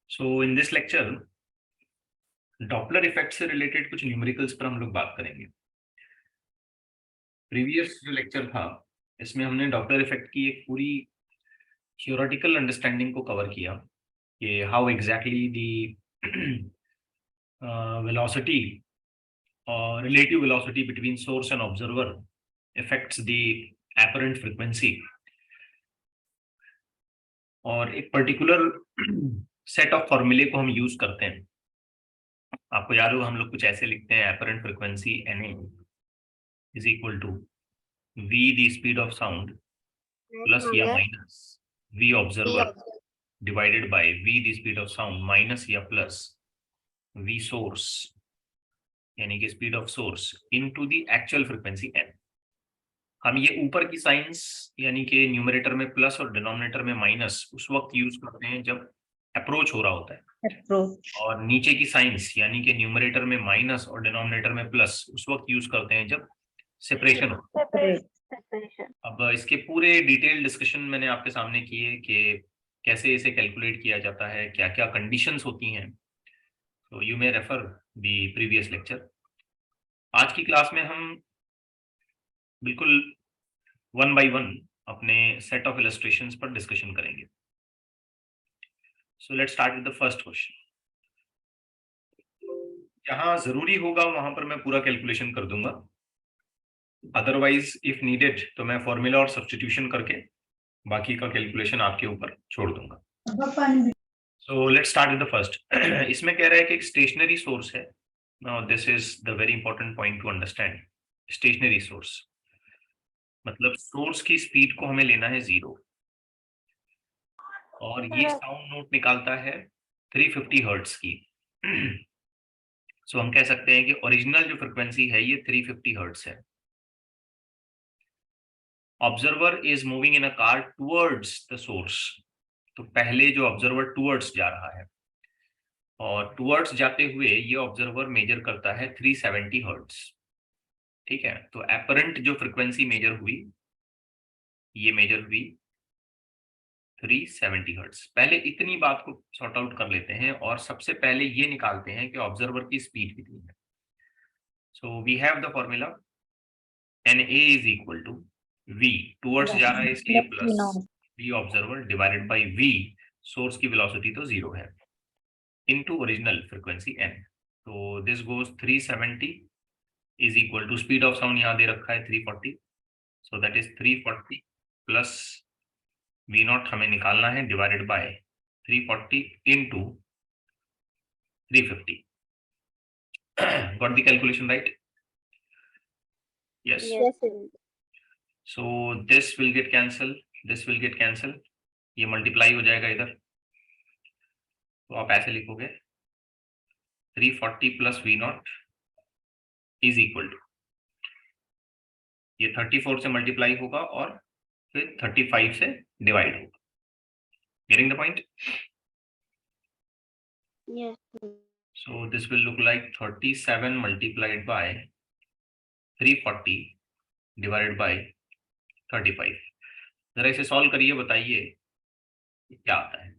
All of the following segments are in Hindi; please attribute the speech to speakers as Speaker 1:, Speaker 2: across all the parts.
Speaker 1: So in this lecture, Doppler effect से रिलेटेड कुछ न्यूमेरिकल्स पर हम लोग बात करेंगे। प्रीवियस जो लेक्चर था इसमें हमने डॉपलर इफेक्ट की एक पूरी थियोरेटिकल अंडरस्टैंडिंग को कवर किया कि हाउ एग्जैक्टली द वेलोसिटी और relative velocity between source and observer effects the apparent frequency, और एक पर्टिकुलर सेट ऑफ फॉर्मूले को हम यूज करते हैं। आपको याद हो हम लोग कुछ ऐसे लिखते हैं, apparent frequency NA is equal to V the speed of sound plus या minus V observer divided by V the speed of sound minus या प्लस V source यानी कि speed of source into the actual frequency n। हम ये ऊपर की साइंस यानी कि न्यूमरेटर में प्लस और डिनोमिनेटर में माइनस उस वक्त यूज करते हैं जब अप्रोच हो रहा होता है, और नीचे की साइंस यानी कि न्यूमरेटर में माइनस और डिनोमिनेटर में प्लस उस वक्त यूज करते हैं जब सेपरेशन हो। अब इसके पूरे डिटेल डिस्कशन मैंने आपके सामने किए कि कैसे इसे कैलकुलेट किया जाता है, क्या क्या कंडीशंस होती हैं। तो you may refer the previous lecture. आज की क्लास में हम बिल्कुल वन बाय वन अपने सेट ऑफ इलस्ट्रेशंस पर डिस्कशन करेंगे। सो let's start with the first question. जहां जरूरी होगा वहां पर मैं पूरा कैलकुलेशन कर दूंगा, अदरवाइज इफ नीडेड तो मैं फॉर्मूला और सब्स्टिट्यूशन करके बाकी का कैलकुलेशन आपके ऊपर छोड़ दूंगा। So let's start with the first. इसमें कह रहा है कि एक स्टेशनरी सोर्स है। Now this is the very important point to understand. Stationary source मतलब सोर्स की स्पीड को हमें लेना है 0, और ये साउंड नोट निकालता है 350 हर्ट्ज की। सो हम कह सकते हैं कि ओरिजिनल जो फ्रीक्वेंसी है ये 350 हर्ट्ज है। Observer is moving in a car towards the source, तो पहले जो ऑब्जर्वर टुवर्ड्स जा रहा है, और टुवर्ड्स जाते हुए ये ऑब्जर्वर मेजर करता है 370 हर्ट्ज। ठीक है, तो एपरेंट जो फ्रीक्वेंसी मेजर हुई ये मेजर हुई 370 हर्ट्ज। पहले इतनी बात को सॉर्ट आउट कर लेते हैं और सबसे पहले ये निकालते हैं कि ऑब्जर्वर की स्पीड कितनी है। So we have the formula NA is equal to V, towards जा रहा है इसलिए plus V observer divided by V source की वेलोसिटी तो 0 है, इनटू ओरिजिनल फ्रीक्वेंसी n। तो this goes 370 is equal to speed of sound यहाँ दे रखा है 340, so that is 340 plus V naught हमें निकालना है divided by 340 into 350। Got the calculation right? Yes. So this will get cancel, this will get cancel, ये मल्टीप्लाई हो जाएगा इधर, तो आप ऐसे लिखोगे 340 plus V naught is equal to, ये 34 से मल्टीप्लाई होगा और फिर 35 से डिवाइड होगा। Getting the point?
Speaker 2: Yes.
Speaker 1: So this will look like 37 multiplied by 340 divided by 35। जरा इसे सॉल्व करिए, बताइए क्या आता है।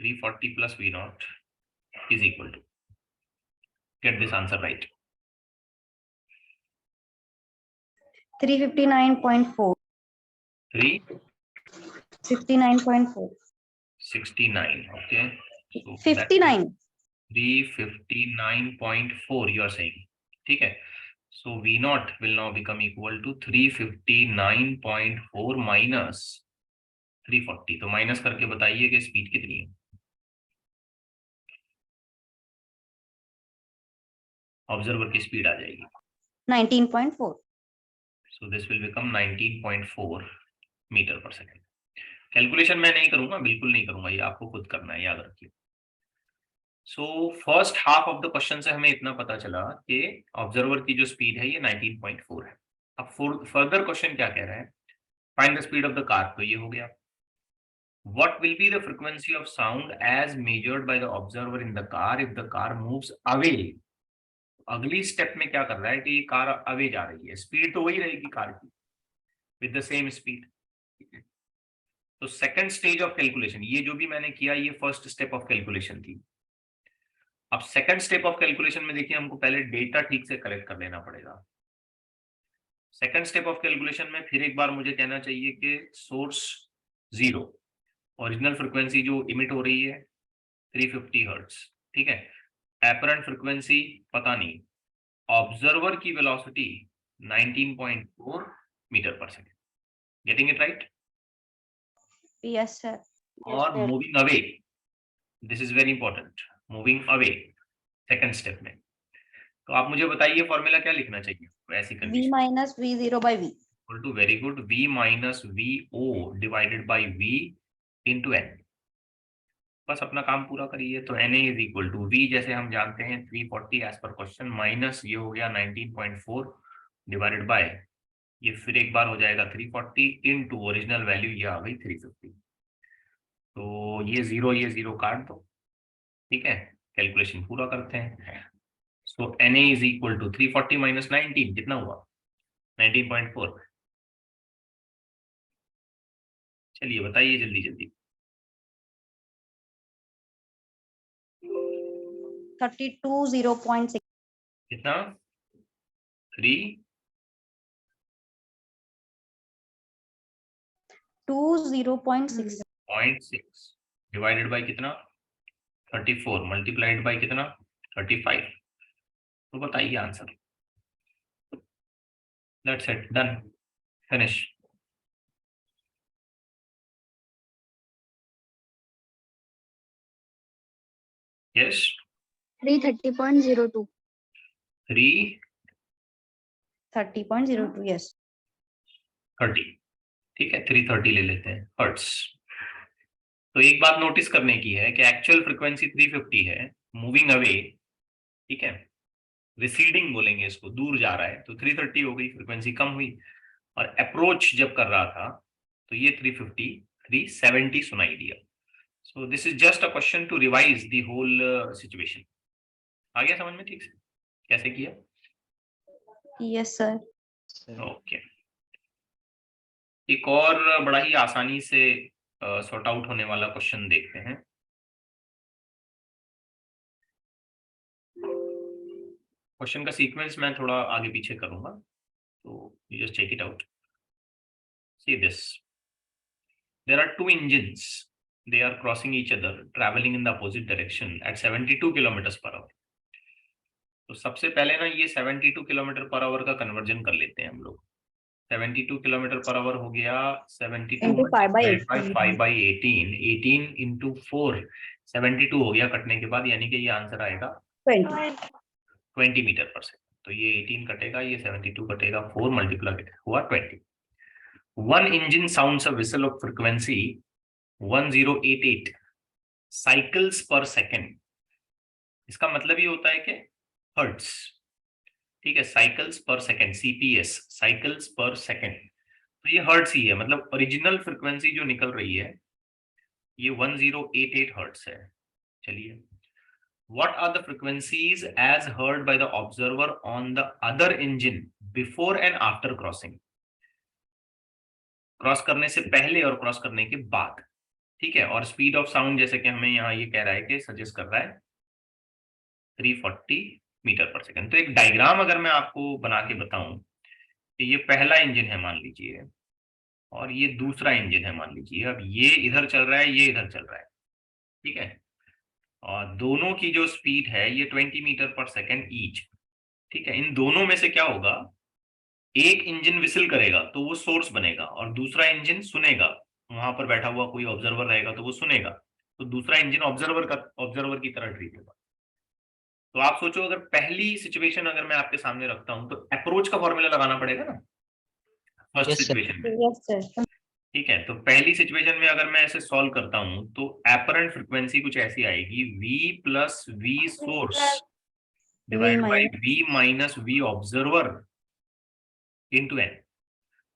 Speaker 1: 340 plus V naught is equal to, get this answer right,
Speaker 2: 359.4.
Speaker 1: 359.
Speaker 2: 69.
Speaker 1: Okay, so
Speaker 2: 59.
Speaker 1: 359.4 you are saying, ठीक है। So V naught will now become equal to 359.4 minus 340। तो माइनस करके बताइए कि स्पीड कितनी है। ऑब्जर्वर की स्पीड आ जाएगी
Speaker 2: 19.4.
Speaker 1: So this will become 19.4 metre पर सेकेंड। कैलकुलेशन मैं नहीं करूंगा, बिल्कुल नहीं करूंगा, ये आपको खुद करना है, याद रखिए। So first half of the question से हमें इतना पता चला कि ऑब्जर्वर की जो स्पीड है ये 19.4 है। अब फर्दर क्वेश्चन क्या कह रहा है, find the speed of the car, तो ये हो गया। What will be the frequency of sound as measured by the observer in the car if the car moves away? अगली स्टेप में क्या कर रहा है कि कार अवे जा रही है, स्पीड तो वही रहेगी कार की, विद द सेम स्पीड। तो सेकंड स्टेज ऑफ कैलकुलेशन, ये जो भी मैंने किया ये फर्स्ट स्टेप ऑफ कैलकुलेशन थी। अब सेकंड स्टेप ऑफ कैलकुलेशन में देखिए हमको पहले डेटा ठीक से कलेक्ट कर लेना पड़ेगा। सेकंड स्टेप ऑफ कैलकुलेशन में फिर एक बार मुझे कहना चाहिए कि सोर्स 0, ओरिजिनल फ्रिक्वेंसी जो इमिट हो रही है 350 हर्ट्ज, ठीक है, एपरेंट फ्रिक्वेंसी पता नहीं, ऑब्जर्वर की वेलोसिटी 19.4 मीटर पर second, getting it right?
Speaker 2: Yes, sir.
Speaker 1: और moving away, this is very important, moving away second step में। तो आप मुझे बताइए फॉर्मूला क्या लिखना चाहिए ऐसी
Speaker 2: V
Speaker 1: condition?
Speaker 2: minus V0 by V.
Speaker 1: Equal to, very good, V minus VO divided by V into N। बस अपना काम पूरा करिए। तो Na is equal to V, जैसे हम जानते हैं 340 एज पर क्वेश्चन, माइनस ये हो गया 19.4 डिवाइडेड बाय, ये फिर एक बार हो जाएगा 340 इनटू ओरिजिनल वैल्यू ये आ गई 350। तो ये जीरो काट दो, ठीक है, कैलकुलेशन पूरा करते हैं। So Na is equal to 340 minus 19 कितना हुआ? 19.4। चलिए बताइए जल्दी जल्दी।
Speaker 2: 32.0.6.
Speaker 1: कितना? 3
Speaker 2: 20.6.
Speaker 1: 0.6 डिवाइडेड बाय कितना? 34 मल्टीप्लाइड बाय कितना? 35। तो बताइए answer. That's it, done, finish. Yes,
Speaker 3: 330.02.
Speaker 2: 30.02. Yes.
Speaker 1: 330, ठीक है, 330 ले लेते हैं हर्ट्स। तो एक बात नोटिस करने की है कि एक्चुअल फ्रीक्वेंसी 350 है, मूविंग अवे, ठीक है, रिसीडिंग बोलेंगे इसको, दूर जा रहा है, तो 330 हो गई, फ्रीक्वेंसी कम हुई। और अप्रोच जब कर रहा था तो ये 350 370 सुनाई दिया। So this is just a question to revise the whole situation. आ गया समझ में ठीक से कैसे किया?
Speaker 2: Yes, sir.
Speaker 1: ओके। एक और बड़ा ही आसानी से सॉर्ट आउट होने वाला क्वेश्चन देखते हैं। क्वेश्चन का सीक्वेंस मैं थोड़ा आगे पीछे करूंगा, तो you just check it out. See this, there are 2 engines, they are crossing each other traveling in the opposite direction at 72 kilometers per hour। तो सबसे पहले ना ये 72 किलोमीटर पर आवर का कन्वर्जन कर लेते हैं हम लोग। 72 किलोमीटर पर आवर हो गया 72
Speaker 2: Into 5 by 8.
Speaker 1: 5 by 18, 18 into 4, 72 हो गया कटने के बाद, यानी कि ये आंसर आएगा 20 मीटर पर सेकंड। तो ये 18 कटेगा, ये 72 कटेगा, 4 मल्टीप्लाई हुआ 20। One engine sounds a whistle of frequency 1088 cycles पर सेकंड। इसका मतलब ये होता है कि हर्ट्स, ठीक है, साइकिल्स पर सेकंड, सीपीएस, साइकिल्स पर सेकंड। तो ये हर्ट्स ही है, मतलब ओरिजिनल फ्रीक्वेंसी जो निकल रही है ये 1088 हर्ट्स है। चलिए, what are the frequencies as heard by the observer on the other engine before and after crossing? Cross करने से पहले और क्रॉस करने के बाद, ठीक है। और स्पीड ऑफ साउंड जैसे कि हमें यहाँ ये कह रहा है कि सजेस्ट कर रहा है 340 मीटर पर सेकंड। तो एक डायग्राम अगर मैं आपको बना के बताऊं कि ये पहला इंजन है मान लीजिए, और ये दूसरा इंजन है मान लीजिए, अब ये इधर चल रहा है, ये इधर चल रहा है, ठीक है, और दोनों की जो स्पीड है ये 20 मीटर पर सेकंड ईच, ठीक है। इन दोनों में से क्या होगा, एक इंजन विसिल करेगा तो वो सोर्स बनेगा, और दूसरा इंजन सुनेगा, वहां पर बैठा हुआ कोई ऑब्जर्वर रहेगा तो वो सुनेगा, तो दूसरा इंजन ऑब्जर्वर की तरह ट्रीट होगा। तो आप सोचो, अगर पहली सिचुएशन अगर मैं आपके सामने रखता हूं तो अप्रोच का फॉर्मूला लगाना पड़ेगा ना फर्स्ट सिचुएशन में,
Speaker 2: Yes, sir.
Speaker 1: ठीक है। तो पहली सिचुएशन में अगर मैं ऐसे सॉल्व करता हूं तो एपरेंट फ्रीक्वेंसी कुछ ऐसी आएगी, V plus V source divide by V minus V observer into N।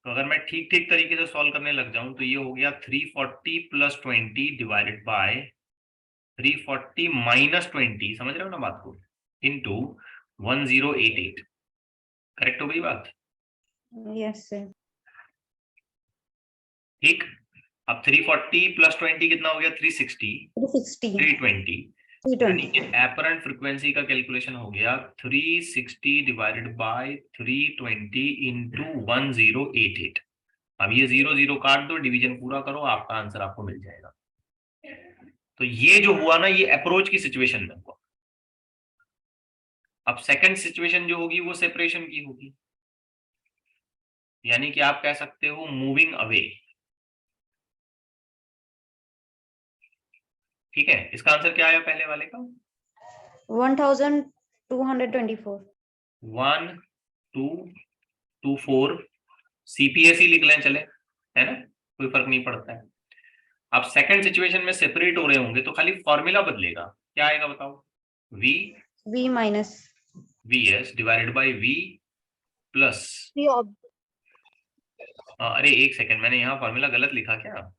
Speaker 1: तो अगर मैं ठीक ठीक तरीके से सॉल्व करने लग जाऊं तो ये हो गया 340 प्लस 20 डिवाइडेड बाय 340 माइनस 20, समझ रहे हो ना बात को, इंटू 1088। करेक्ट हो गई बात?
Speaker 2: Yes, sir.
Speaker 1: ठीक। अब 340 प्लस 20 कितना हो गया? 360,
Speaker 2: 360,
Speaker 1: 320, यानी कि
Speaker 2: 320.
Speaker 1: एपरेंट फ्रीक्वेंसी का कैलकुलेशन हो गया 360 डिवाइडेड बाय 320 इंटू 1088. अब ये 0 0 काट दो, डिवीजन पूरा करो, आपका आंसर आपको मिल जाएगा. तो ये जो हुआ ना, ये अप्रोच की सिचुएशन में हुआ. अब सेकंड सिचुएशन जो होगी वो सेपरेशन की होगी, यानी कि आप कह सकते हो मूविंग अवे. ठीक है, इसका आंसर क्या आया पहले वाले का?
Speaker 2: 1224.
Speaker 1: 1224 CPSE लिख लें, चले, है ना, कोई फर्क नहीं पड़ता है. अब सेकंड सिचुएशन में सेपरेट हो रहे होंगे तो खाली फॉर्मूला बदलेगा. क्या आएगा बताओ?
Speaker 2: V minus.
Speaker 1: VS divided by V plus. अरे एक सेकंड, मैंने यहाँ फॉर्मूला गलत लिखा क्या?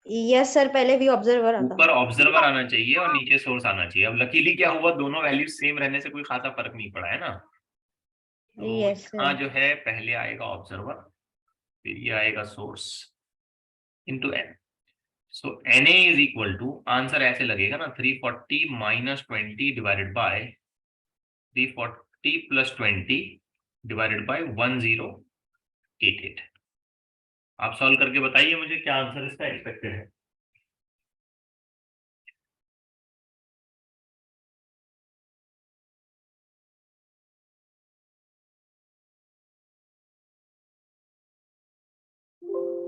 Speaker 2: यस सर, पहले V ऑब्जर्वर आता
Speaker 1: ऊपर ऑब्जर्वर आना चाहिए और नीचे सोर्स आना चाहिए. अब लकीली क्या हुआ, दोनों वैल्यूज सेम रहने से कोई खासा फर्क नहीं पड़ा है ना. तो
Speaker 2: यस
Speaker 1: यहाँ
Speaker 2: सर.
Speaker 1: जो है पहले आएगा ऑब्जर्वर, फिर ये आएगा source into n. So Na is equal to, answer ऐसे लगेगा ना, 340 minus 20 divided by 340 plus 20 divided by 1088. आप सॉल्व करके बताइए मुझे क्या आंसर इसका एक्सपेक्टेड है.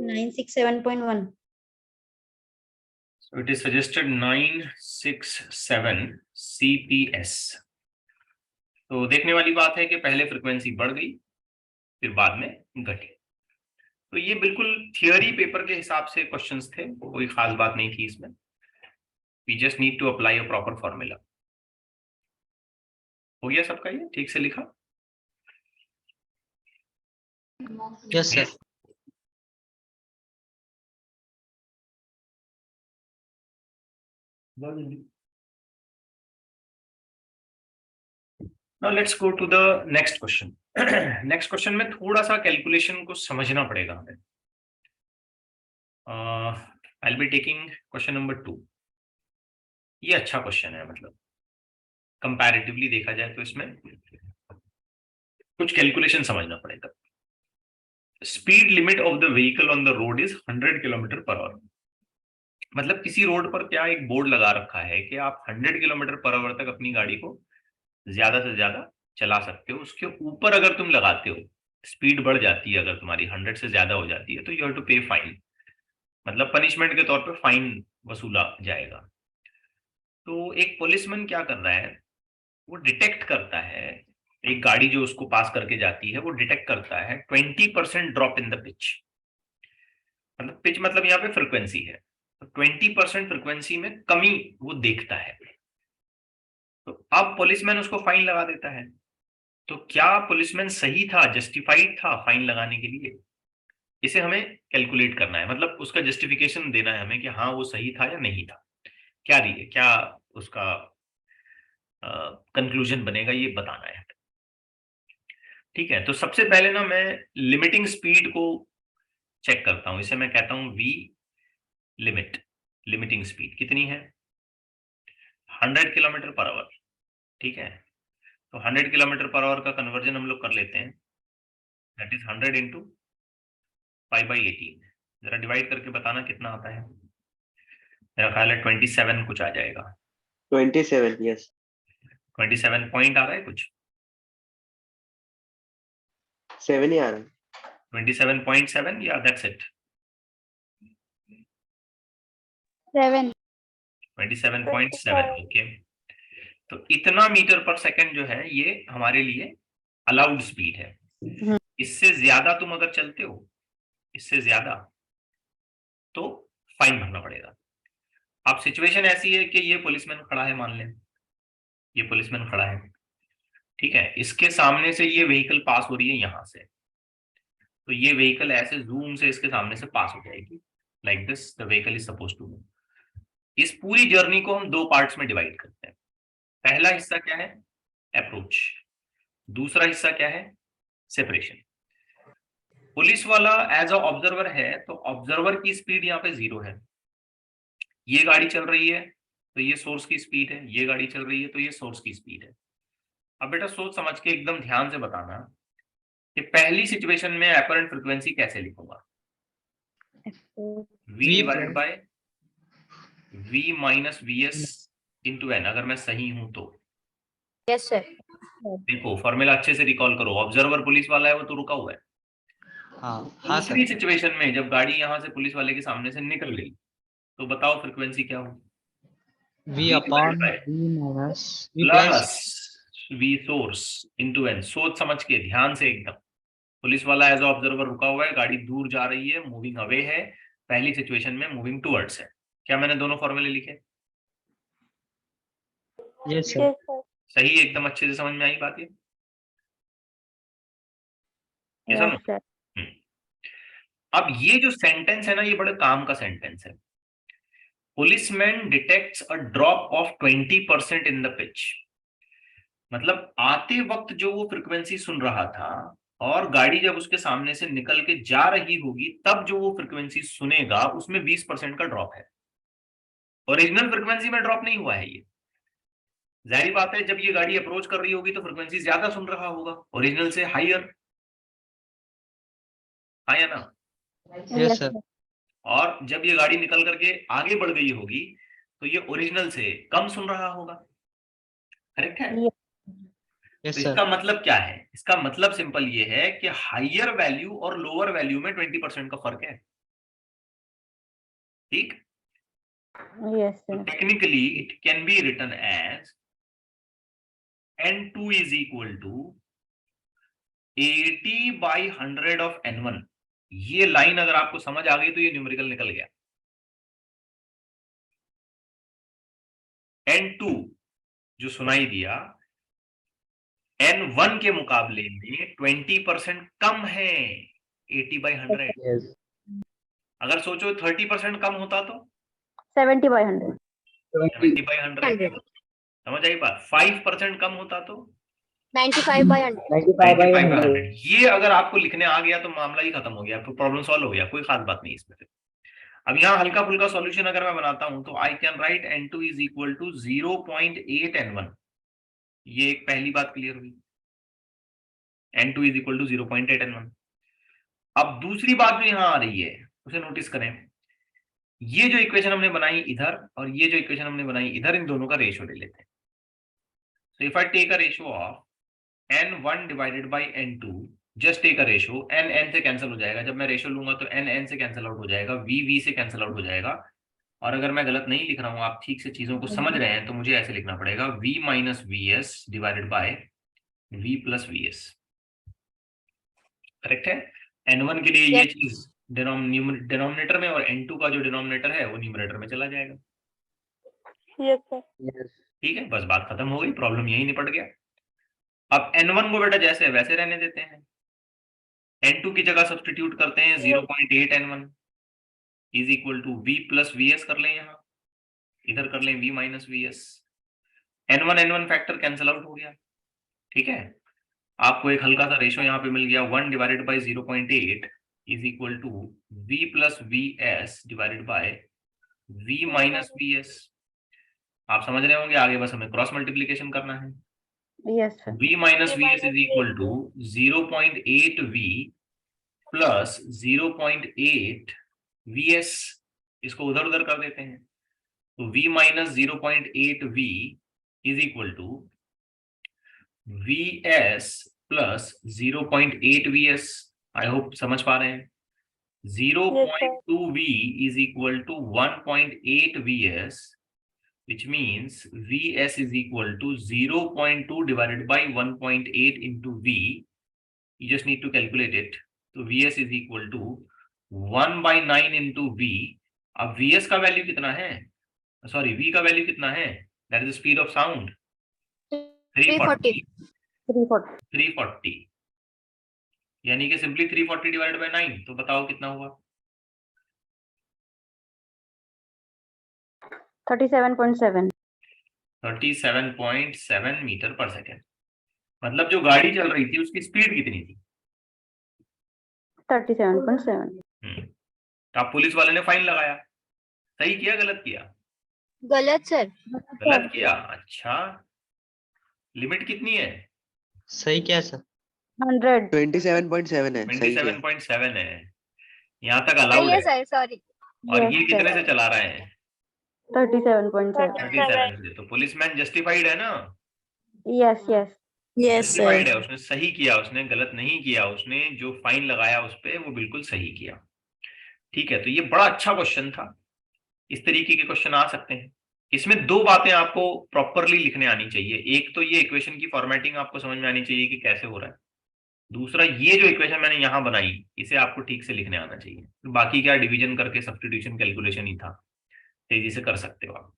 Speaker 2: Nine six 7.1.
Speaker 1: So it is suggested 967 CPS. तो देखने वाली बात है कि पहले फ्रीक्वेंसी बढ़ गई फिर बाद में घटी. तो ये बिल्कुल थियरी पेपर के हिसाब से क्वेश्चंस थे, कोई खास बात नहीं थी इसमें. We just need to apply a proper formula. हो गया सबका? ये ठीक से लिखा?
Speaker 4: Yes sir.
Speaker 1: Now let's go to the next question. Next question में थोड़ा सा कैलकुलेशन को समझना पड़ेगा हमें. I will be taking question number 2. ये अच्छा क्वेश्चन है, मतलब कंपैरेटिवली देखा जाए तो इसमें कुछ कैलकुलेशन समझना पड़ेगा. Speed limit of the vehicle on the road is 100 kilometre per hour. मतलब किसी रोड पर क्या एक बोर्ड लगा रखा है कि आप 100 किलोमीटर पर आवर तक अपनी गाड़ी को ज्यादा से ज्यादा चला सकते हो. उसके ऊपर अगर तुम लगाते हो, स्पीड बढ़ जाती है, अगर तुम्हारी 100 से ज्यादा हो जाती है, तो यू हैव टू पे फाइन. मतलब पनिशमेंट के तौर पे फाइन वसूला जाएगा. तो एक पुलिसमैन क्या कर रहा है, वो डिटेक्ट करता है, एक गाड़ी जो उसको पास करके जाती है वो डिटेक्ट करता है 20% ड्रॉप इन द पिच. मतलब पिच मतलब यहाँ पे फ्रिक्वेंसी है, तो 20% फ्रिक्वेंसी में कमी वो देखता है. तो अब पुलिसमैन उसको फाइन लगा देता है. तो क्या पुलिसमैन सही था, जस्टिफाइड था फाइन लगाने के लिए? इसे हमें कैलकुलेट करना है, मतलब उसका जस्टिफिकेशन देना है हमें कि हाँ वो सही था या नहीं था. क्या उसका कंक्लूजन बनेगा, ये बताना है. ठीक है, तो सबसे पहले ना मैं लिमिटिंग स्पीड को चेक करता हूं. इसे मैं कहता हूं V लिमिट. लिमिटिंग स्पीड कितनी है? 100 किलोमीटर पर आवर. ठीक है, तो 100 किलोमीटर पर आवर का कन्वर्जन हम लोग कर लेते हैं. That is 100 into 5/18. जरा डिवाइड करके बताना कितना आता है. मेरा ख्याल है 27 कुछ आ जाएगा.
Speaker 4: 27. यस.
Speaker 1: 27 पॉइंट आ रहा है कुछ?
Speaker 4: 7 ही आ रहा है.
Speaker 1: 27.7 या दैट्स इट?
Speaker 3: 7.
Speaker 1: 27.7. ओके. तो इतना मीटर पर सेकंड जो है ये हमारे लिए अलाउड स्पीड है. इससे ज्यादा तुम अगर चलते हो, इससे ज्यादा, तो फाइन भरना पड़ेगा. अब सिचुएशन ऐसी है कि ये पुलिसमैन खड़ा है, मान लें ये पुलिसमैन खड़ा है. ठीक है, इसके सामने से ये व्हीकल पास हो रही है यहां से. तो ये व्हीकल ऐसे जूम से इसके सामने से पास हो जाएगी. Like this the vehicle is suppose to move. इस पूरी जर्नी को हम दो पार्ट्स में डिवाइड करते हैं. पहला हिस्सा क्या है? अप्रोच. दूसरा हिस्सा क्या है? सेपरेशन. पुलिस वाला एज अ ऑब्जर्वर है, तो ऑब्जर्वर की स्पीड यहाँ पे 0 है। ये गाड़ी चल रही है तो ये सोर्स की स्पीड है, ये गाड़ी चल रही है तो ये सोर्स की स्पीड है। अब बेटा सोच समझ के एकदम ध्यान से बताना कि पहली सिचुएशन में एपरेंट फ्रीक्वेंसी कैसे लिखूंगा। v divided by v minus vs into n, अगर मैं सही हूं तो।
Speaker 2: Yes sir.
Speaker 1: देखो फॉर्मूला अच्छे से रिकॉल करो, ऑब्जर्वर पुलिस वाला है वो तो रुका हुआ है।
Speaker 4: हाँ
Speaker 1: दूसरी सिचुएशन में जब गाड़ी यहां से पुलिस वाले के सामने से निकल गई तो बताओ फ्रीक्वेंसी क्या हो।
Speaker 4: v upon v minus v plus
Speaker 1: plus v source into n. सोच समझ के ध्यान से एकदम, पुलिस वाला एज ऑब्जर्वर रुका हुआ है, गाड़ी दूर जा रही है, मूविंग अवे है, पहली सिचुएशन में मूविंग टुवर्ड्स है। क्या मैंने दोनों फॉर्मूले लिखे?
Speaker 4: yes sir
Speaker 1: सही, एकदम अच्छे से समझ में आई बात ये? Yes or no?
Speaker 2: Yes sir.
Speaker 1: अब ये जो सेंटेंस है ना, ये बड़े काम का सेंटेंस है। Policeman detects a drop of 20% in the pitch. मतलब आते वक्त जो वो फ्रीक्वेंसी सुन रहा था और गाड़ी जब उसके सामने से निकल के जा रही होगी तब जो वो फ्रीक्वेंसी सुनेगा उसमें 20% का ड्रॉप है। ओरिजिनल फ्रीक्वेंसी में ड्रॉप नहीं हुआ है ये। जाहिर बात है जब ये गाड़ी अप्रोच कर रही होगी तो फ्रीक्वेंसी ज्यादा सुन रहा होगा, ओरिजिनल से हायर, हाँ या ना?
Speaker 4: yes sir
Speaker 1: और जब ये गाड़ी निकल करके आगे बढ़ गई होगी तो ये ओरिजिनल से कम सुन रहा होगा। करेक्ट है?
Speaker 4: yes
Speaker 1: तो
Speaker 4: sir
Speaker 1: इसका मतलब क्या है? इसका मतलब सिंपल ये है कि हायर वैल्यू और लोअर वैल्यू में 20% का फर्क है। ठीक?
Speaker 2: यस
Speaker 1: तो
Speaker 2: sir.
Speaker 1: Technically it can be written as n2 is equal to 80/100 of n1। ये लाइन अगर आपको समझ आ गई तो ये न्यूमेरिकल निकल गया। n2 जो सुनाई दिया n1 के मुकाबले में 20% कम है 80/100।
Speaker 4: yes
Speaker 1: अगर सोचो 30% कम होता तो
Speaker 2: 70/100।
Speaker 1: 70/100। समझ आई बात? 5% कम होता तो
Speaker 2: 95/100।
Speaker 1: 95/100। ये अगर आपको लिखने आ गया तो मामला ही खत्म हो गया, प्रॉब्लम सॉल्व हो गया, कोई खास बात नहीं इसमें। अब यहाँ हल्का फुल्का सॉल्यूशन अगर मैं बनाता हूं तो I can write n2 is equal to 0.8 n1। ये एक पहली बात क्लियर हुई, n2 is equal to 0.8 n1। अब दूसरी बात जो यहाँ आ रही है उसे नोटिस करें। ये जो इक्वेशन हमने बनाई इधर और ये जो इक्वेशन हमने बनाई इधर, इन दोनों का रेशियो ले लेते हैं। So if I take a ratio of n1 divided by n2, just take a ratio, n से कैंसिल हो जाएगा। जब मैं रेशियो लूंगा तो n से कैंसिल आउट हो जाएगा, v से कैंसिल आउट हो जाएगा। और अगर मैं गलत नहीं लिख रहा हूं, आप ठीक से चीजों को समझ रहे हैं, तो मुझे ऐसे लिखना पड़ेगा v minus vs divided by v plus vs। Correct है? n1 के लिए ये चीज डिनोमिनेटर में और n2 का जो डिनोमिनेटर है वो न्यूमरेटर में चला जाएगा।
Speaker 2: Yes sir.
Speaker 1: ठीक है, बस बात खत्म हो गई, प्रॉब्लम यही निपट गया। अब n1 को बेटा जैसे है वैसे रहने देते हैं, n2 की जगह सब्स्टिट्यूट करते हैं 0.8 n1 is equal to v plus vs कर लें, यहाँ इधर कर लें v minus vs। n1 factor cancel out हो गया। ठीक है, आपको एक हल्का सा रेशो यहाँ पे मिल गया, 1 divided by 0.8 is equal to v plus vs divided by v minus vs। आप समझ रहे होंगे, आगे बस हमें क्रॉस मल्टीप्लीकेशन करना है।
Speaker 2: Yes sir.
Speaker 1: v minus vs is equal to 0.8 v plus 0.8 vs। इसको उधर उधर कर देते हैं, तो v minus 0.8 v is equal to vs plus 0.8 vs। I hope समझ पा रहे हैं। 0.2 v is equal to 1.8 vs, which means vs is equal to 0.2 divided by 1.8 into v। You just need to calculate it. तो vs is equal to 1/9 into v। अब vs का वैल्यू कितना है, सॉरी v का वैल्यू कितना है, that is the speed of sound 340। 340 यानी कि सिंपली 340 डिवाइडेड बाय 9, तो बताओ कितना हुआ?
Speaker 2: 37.7।
Speaker 1: 37.7 मीटर पर सेकेंड। मतलब जो गाड़ी चल रही थी उसकी स्पीड कितनी थी?
Speaker 2: 37.7.
Speaker 1: तो आप पुलिस वाले ने फाइन लगाया, सही किया गलत किया?
Speaker 3: गलत सर।
Speaker 1: गलत किया। अच्छा, लिमिट कितनी है?
Speaker 4: सही क्या सर?
Speaker 2: 100.
Speaker 5: 27.7 है, सही है।
Speaker 1: 27.7 है, यहाँ तक अलाउड है।
Speaker 3: Sir sorry.
Speaker 1: और
Speaker 2: Yes,
Speaker 1: ये
Speaker 2: sir.
Speaker 1: कितने से चला रहे हैं?
Speaker 2: 37.7.
Speaker 1: 37 से। तो पुलिसमैन जस्टिफाइड है ना?
Speaker 2: Yes, yes.
Speaker 1: जस्टिफाइड है, उसने सही किया, उसने गलत नहीं किया, उसने जो फाइन लगाया उस पे वो बिल्कुल सही किया। ठीक है, तो ये बड़ा अच्छा क्वेश्चन था। इस तरीके के क्वेश्चन आ सकते हैं। इसमें दो बातें आपको प्रॉपरली लिखने आनी चाहिए। एक तो ये इक्वेशन की फॉर्मेटिंग आपको समझ में आनी चाहिए कि कैसे हो रहा है। दूसरा, ये जो इक्वेशन मैंने यहाँ बनाई इसे आपको ठीक से लिखने आना चाहिए। तो बाकी क्या, डिवीजन करके सब्स्टिट्यूशन कैलकुलेशन ही था, तेजी से कर सकते हो आप।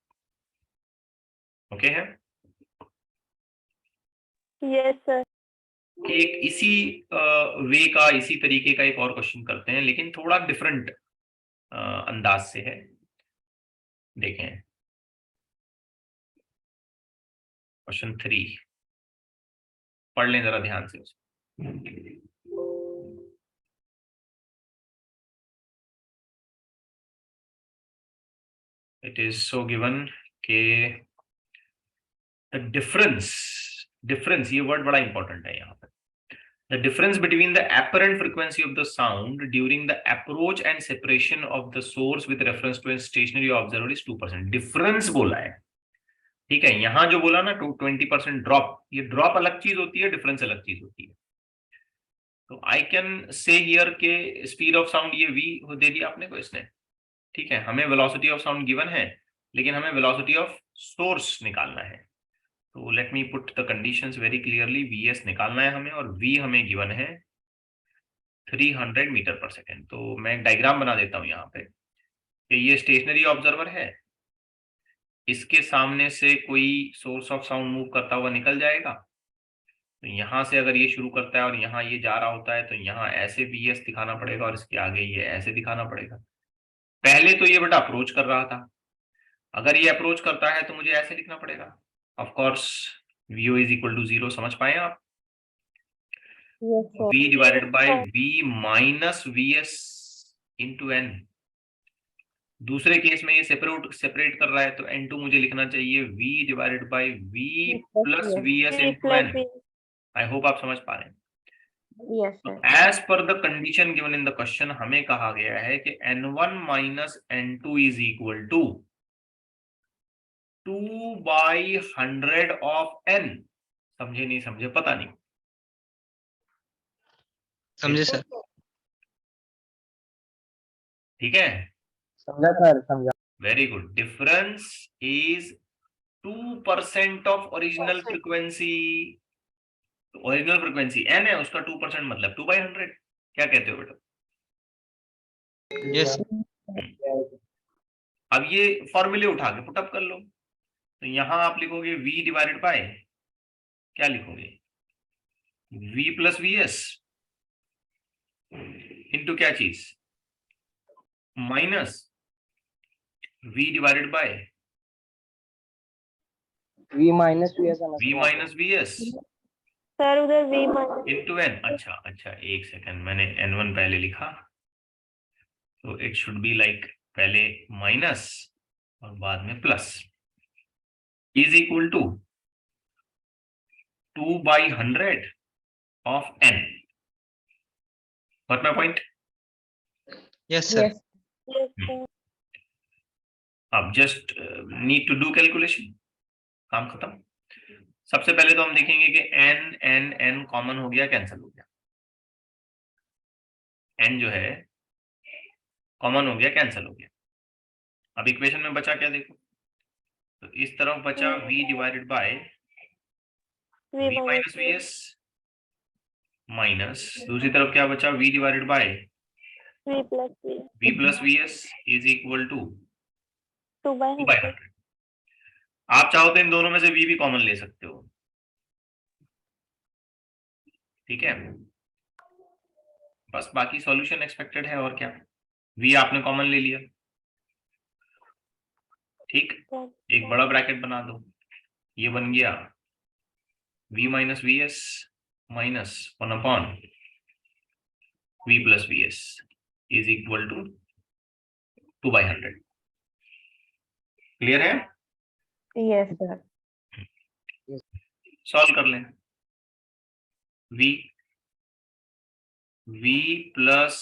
Speaker 1: ओके है?
Speaker 3: Yes sir.
Speaker 1: एक इसी वे का, इसी तरीके का एक और क्वेश्चन करते हैं, लेकिन थोड़ा डिफरेंट अंदाज से है। देखें क्वेश्चन 3, पढ़ लें जरा ध्यान से उसे। इट इज सो गिवन के द डिफरेंस, ये वर्ड बड़ा इंपॉर्टेंट है यहाँ पे। The difference between the apparent frequency of the sound during the approach and separation of the source with reference to a stationary observer is 2%. Difference बोला है, ठीक है। यहाँ जो बोला ना 20% ड्रॉप, ये ड्रॉप अलग चीज होती है, डिफरेंस अलग चीज होती है। तो आई कैन से हियर के स्पीड ऑफ साउंड ये v दे दिया आपने को इसने, ठीक है। हमें वेलोसिटी ऑफ साउंड गिवन है, लेकिन हमें वेलोसिटी ऑफ सोर्स निकालना है। तो let me put the conditions very clearly. vs निकालना है हमें, और v हमें गिवन है 300 मीटर पर सेकेंड। तो मैं एक डायग्राम बना देता हूं यहाँ पे कि ये स्टेशनरी ऑब्जर्वर है, इसके सामने से कोई सोर्स ऑफ साउंड मूव करता हुआ निकल जाएगा। तो यहाँ से अगर ये शुरू करता है और यहाँ ये जा रहा होता है, तो यहाँ ऐसे vs दिखाना पड़ेगा और इसके आगे ये ऐसे दिखाना पड़ेगा। पहले तो ये बेटा अप्रोच कर रहा था, अगर ये अप्रोच करता है तो मुझे ऐसे लिखना पड़ेगा। Of course vo is equal to 0, समझ पाए आप?
Speaker 2: Yes, sir.
Speaker 1: v divided by v minus vs into n। दूसरे केस में ये सेपरेट कर रहा है, तो n2 मुझे लिखना चाहिए v divided by v plus vs into n। I hope आप समझ पा रहे हैं।
Speaker 2: Yes,
Speaker 1: तो
Speaker 2: sir.
Speaker 1: As per the condition given in the question हमें कहा गया है कि n1 minus n2 is equal to 2/100 of n। समझे नहीं समझे पता नहीं।
Speaker 4: समझे सर?
Speaker 1: ठीक है,
Speaker 5: समझा सर, समझा।
Speaker 1: Very good. Difference is 2% of original frequency. Original frequency n है, उसका 2% मतलब 2/100। क्या कहते हो बेटा?
Speaker 4: यस।
Speaker 1: अब ये फॉर्मूले उठा के पुटअप कर लो। तो यहां आप लिखोगे v डिवाइडेड बाय, क्या लिखोगे, v प्लस vs इंटू क्या चीज, minus v divided by
Speaker 5: v minus vs
Speaker 3: sir उधर v
Speaker 1: इंटू n। अच्छा एक सेकंड, मैंने n1 पहले लिखा, तो इट शुड बी लाइक पहले माइनस और बाद में plus, is equal to 2/100 of n। Got my point?
Speaker 4: Yes sir.
Speaker 2: Yes.
Speaker 1: अब just need to do calculation, काम खत्म। सबसे पहले तो हम देखेंगे कि n कॉमन हो गया, कैंसिल हो गया। n जो है कॉमन हो गया, कैंसिल हो गया। अब इक्वेशन में बचा क्या देखो, तो इस तरफ बचा v divided by v minus vs minus, दूसरी तरफ क्या बचा, v divided by v plus vs is equal to 2/100। आप चाहो तो इन दोनों में से v भी कॉमन ले सकते हो, ठीक है। बस बाकी सॉल्यूशन एक्सपेक्टेड है, और क्या, v आपने कॉमन ले लिया, ठीक। एक बड़ा ब्रैकेट बना दो, ये बन गया v minus vs minus 1/, V plus Vs is equal to 2/100. Clear है?
Speaker 2: Yes, sir.
Speaker 1: सॉल्व कर लें। V plus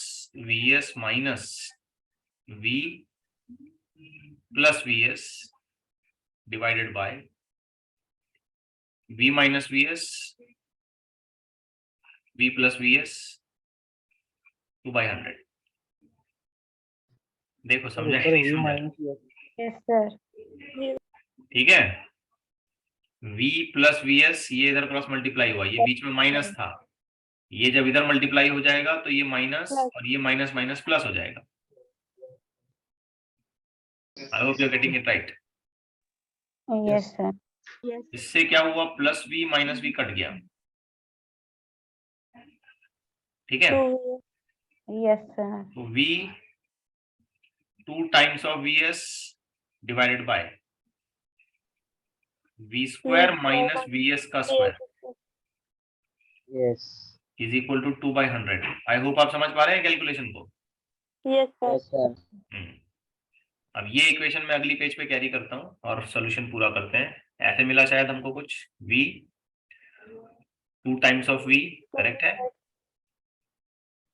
Speaker 1: Vs minus V plus Vs divided by V minus Vs, V plus Vs 2/100। देखो समझा है नहीं समझा?
Speaker 2: Yes, sir.
Speaker 1: ठीक है, V प्लस Vs ये इधर क्रॉस मल्टीप्लाई हुआ, ये बीच में माइनस था, ये जब इधर मल्टीप्लाई हो जाएगा तो ये माइनस और ये माइनस माइनस प्लस हो जाएगा। I hope you are getting it right.
Speaker 2: Yes, sir.
Speaker 1: इससे क्या हुआ, plus V minus V cut गया, ठीक है।
Speaker 2: Yes, sir.
Speaker 1: तो V 2 times of Vs divided by V square minus Vs का square
Speaker 5: Yes.
Speaker 1: Is equal to 2/100। I hope आप समझ पा रहे हैं कैलकुलेशन को।
Speaker 3: Yes, sir.
Speaker 5: Yes, sir.
Speaker 1: अब ये इक्वेशन मैं अगली पेज पे कैरी करता हूँ और सॉल्यूशन पूरा करते हैं। ऐसे मिला शायद हमको कुछ, V 2 times of V, correct है,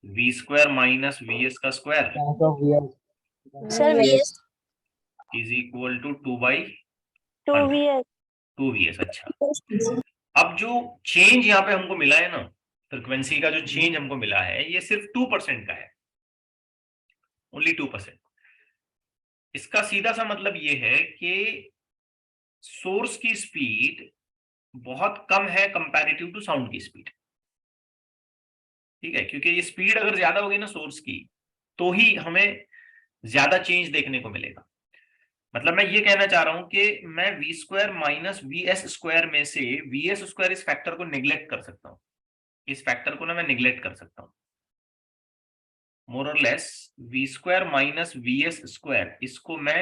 Speaker 1: V square माइनस Vs का square
Speaker 5: Times of Vs.
Speaker 3: Sir, Vs.
Speaker 1: Is equal to 2/2
Speaker 3: Vs.
Speaker 1: Vs। अच्छा, अब जो चेंज यहाँ पे हमको मिला है ना, फ्रिक्वेंसी का जो चेंज हमको मिला है ये सिर्फ 2% का है, ओनली 2%। इसका सीधा सा मतलब ये है कि सोर्स की स्पीड बहुत कम है कंपैरेटिव टू साउंड की स्पीड, ठीक है, क्योंकि ये स्पीड अगर ज्यादा होगी ना सोर्स की तो ही हमें ज्यादा चेंज देखने को मिलेगा। मतलब मैं ये कहना चाह रहा हूं कि मैं V square minus VS square में से VS स्क्वायर इस फैक्टर को निग्लेक्ट कर सकता हूं, इस फैक्टर को ना मैं निग्लेक्ट कर सकता हूं, मोर और less V square minus VS square, इसको मैं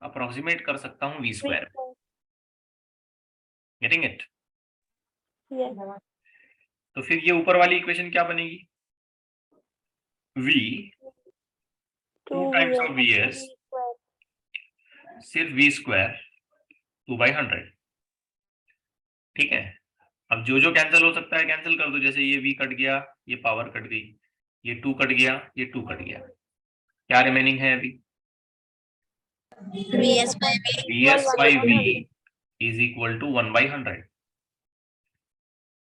Speaker 1: अप्रोक्सीमेट कर सकता हूं V square. Getting it?
Speaker 3: Yes.
Speaker 1: तो फिर ये ऊपर वाली इक्वेशन क्या बनेगी, V 2 times of Vs सिर्फ V स्क्वायर 2/100, ठीक है। अब जो जो कैंसिल हो सकता है कैंसिल कर दो, जैसे ये V कट गया, ये पावर कट गई, ये 2 कट गया, ये 2 कट गया, क्या रिमेनिंग है अभी,
Speaker 3: Vs
Speaker 1: by V is equal to 1/100,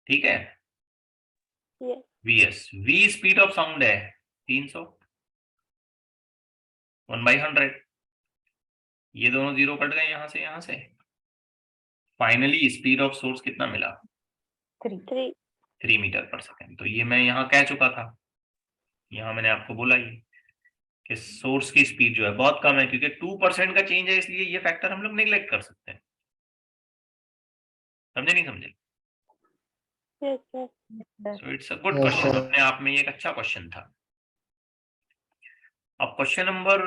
Speaker 1: ठीक है।
Speaker 3: Yes.
Speaker 1: Vs, V speed of sound है 300, 1/100, ये दोनों जीरो कट गए यहां से, फाइनली स्पीड ऑफ सोर्स कितना मिला, 3 मीटर पर सेकेंड। तो ये मैं यहाँ कह चुका था, यहाँ मैंने आपको बोला ही कि सोर्स की स्पीड जो है बहुत कम है, क्योंकि 2% का चेंज है, इसलिए ये फैक्टर हम लोग नेग्लेक्ट कर सकते हैं। समझे नहीं समझे?
Speaker 3: Yes, sir.
Speaker 1: So it's a good question, अपने आप में ये एक अच्छा क्वेश्चन था। अब क्वेश्चन नंबर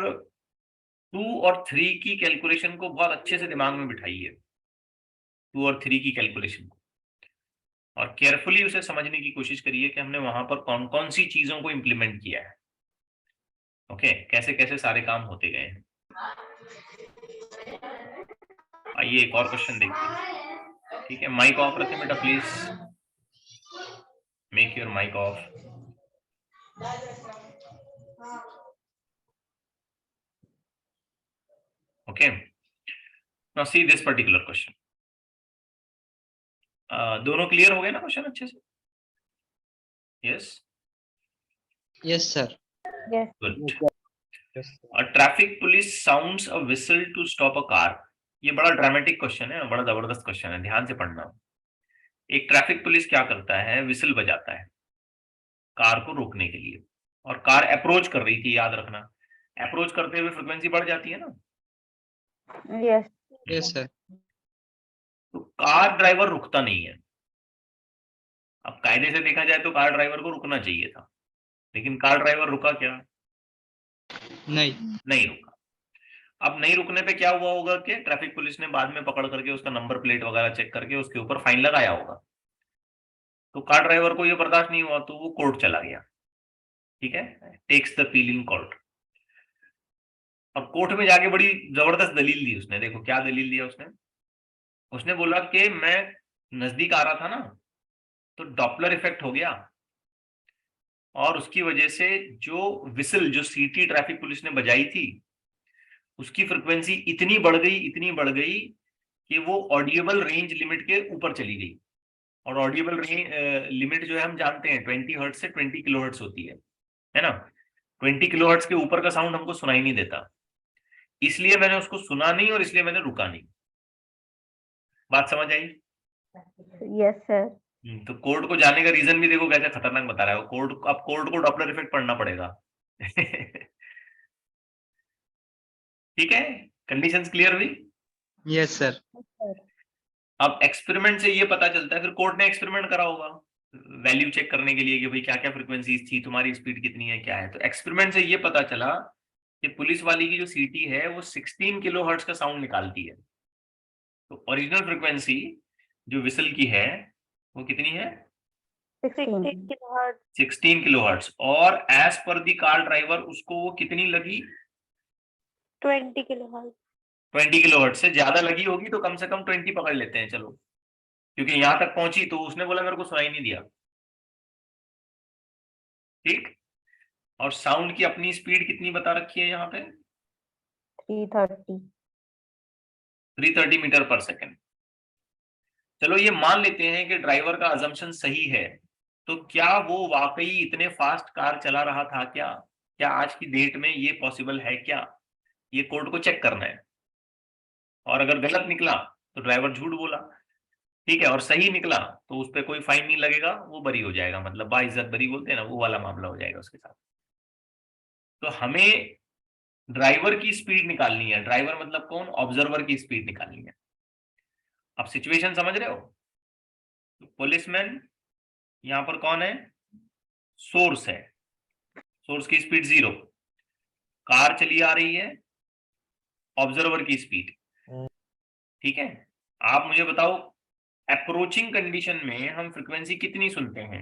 Speaker 1: 2 और 3 की कैलकुलेशन को बहुत अच्छे से दिमाग में बिठाइए, 2 और 3 की कैलकुलेशन को, और केयरफुली उसे समझने की कोशिश करिए कि हमने वहां पर कौन कौन सी चीजों को इंप्लीमेंट किया है, ओके, कैसे कैसे सारे काम होते गए हैं। आइए एक और क्वेश्चन देखते हैं, ठीक है। माइक ऑफ रखें बेटा please, make your mic off. Okay, now see this particular question. दोनों क्लियर हो गए ना क्वेश्चन अच्छे से? Yes,
Speaker 4: Yes, sir.
Speaker 2: Yes.
Speaker 1: Good. A traffic police sounds a whistle to stop a car। ये बड़ा ड्रामेटिक क्वेश्चन है, बड़ा जबरदस्त क्वेश्चन है, ध्यान से पढ़ना। एक ट्रैफिक पुलिस क्या करता है, विसल बजाता है कार को रोकने के लिए, और कार अप्रोच कर रही थी, याद रखना अप्रोच करते हुए फ्रिक्वेंसी बढ़ जाती है ना।
Speaker 2: Yes.
Speaker 4: Yes, sir.
Speaker 1: तो कार ड्राइवर रुकता नहीं है। अब कायदे से देखा जाए तो कार ड्राइवर को रुकना चाहिए था, लेकिन कार ड्राइवर रुका क्या? नहीं रुका। अब नहीं रुकने पे क्या हुआ होगा कि ट्रैफिक पुलिस ने बाद में पकड़ करके उसका नंबर प्लेट वगैरह चेक करके उसके ऊपर फाइन लगाया होगा। तो कार ड्राइवर को ये बर्दाश्त नहीं हुआ तो वो कोर्ट चला गया। ठीक है, takes the appeal in court. और कोर्ट में जाके बड़ी जबरदस्त दलील दी उसने। देखो क्या दलील दिया उसने। उसने बोला कि मैं नजदीक आ रहा था ना, तो डॉपलर इफेक्ट हो गया, और उसकी वजह से जो विसल, जो सीटी ट्रैफिक पुलिस ने बजाई थी, उसकी फ्रिक्वेंसी इतनी बढ़ गई कि वो ऑडिएबल रेंज लिमिट के ऊपर चली गई। और ऑडिएबल रेंज लिमिट जो है हम जानते हैं 20 हर्ट्ज से 20 किलोहर्ट्ज होती है ना। 20 किलोहर्ट्ज के ऊपर का साउंड हमको सुनाई नहीं देता, इसलिए मैंने उसको सुना नहीं और इसलिए मैंने रुका नहीं। बात समझ आई?
Speaker 2: Yes sir.
Speaker 1: तो कोर्ट को जाने का रीजन भी देखो कैसे खतरनाक बता रहा है कोर्ट। अब कोर्ट को डॉपलर इफेक्ट पढ़ना पड़ेगा। ठीक है, कंडीशंस क्लियर हुई?
Speaker 4: Yes, sir.
Speaker 1: अब एक्सपेरिमेंट से ये पता चलता है, फिर कोर्ट ने एक्सपेरिमेंट करा होगा वैल्यू चेक करने के लिए कि भाई क्या क्या फ्रिक्वेंसीज थी, तुम्हारी स्पीड कितनी है, क्या है। तो एक्सपेरिमेंट से ये पता चला कि पुलिस वाली की जो सीटी है वो 16 किलोहर्ट्ज का साउंड निकालती है। तो ओरिजिनल फ्रिक्वेंसी जो विसल की है वो कितनी है?
Speaker 3: 60 kilohertz,
Speaker 1: 16 किलोहर्ट्ज। और एज पर दी कार ड्राइवर उसको वो कितनी लगी?
Speaker 3: 20 kilohertz.
Speaker 1: 20 किलोहर्ट्ज। से ज्यादा लगी होगी तो कम से कम 20 पकड़ लेते हैं, चलो, क्योंकि यहां तक पहुंची तो उसने बोला मेरे को सुनाई नहीं दिया। ठीक। और साउंड की अपनी स्पीड कितनी बता रखी है यहाँ पे?
Speaker 2: 330।
Speaker 1: 330 मीटर पर सेकेंड। चलो ये मान लेते हैं कि ड्राइवर का अजम्पशन सही है, तो क्या वो वाकई इतने फास्ट कार चला रहा था? क्या आज की डेट में ये पॉसिबल है क्या? ये कोर्ट को चेक करना है। और अगर गलत निकला तो ड्राइवर झूठ बोला, ठीक है, और सही निकला तो उस पर कोई फाइन नहीं लगेगा, वो बरी हो जाएगा, मतलब बाइज्जत बरी बोलते हैं ना, वो वाला मामला हो जाएगा उसके साथ। तो हमें ड्राइवर की स्पीड निकालनी है। ड्राइवर मतलब कौन? ऑब्जर्वर की स्पीड निकालनी है। अब सिचुएशन समझ रहे हो? तो पुलिसमैन यहां पर कौन है? सोर्स है। सोर्स की स्पीड 0, कार चली आ रही है, ऑब्जर्वर की स्पीड। ठीक है, आप मुझे बताओ अप्रोचिंग कंडीशन में हम फ्रीक्वेंसी कितनी सुनते हैं?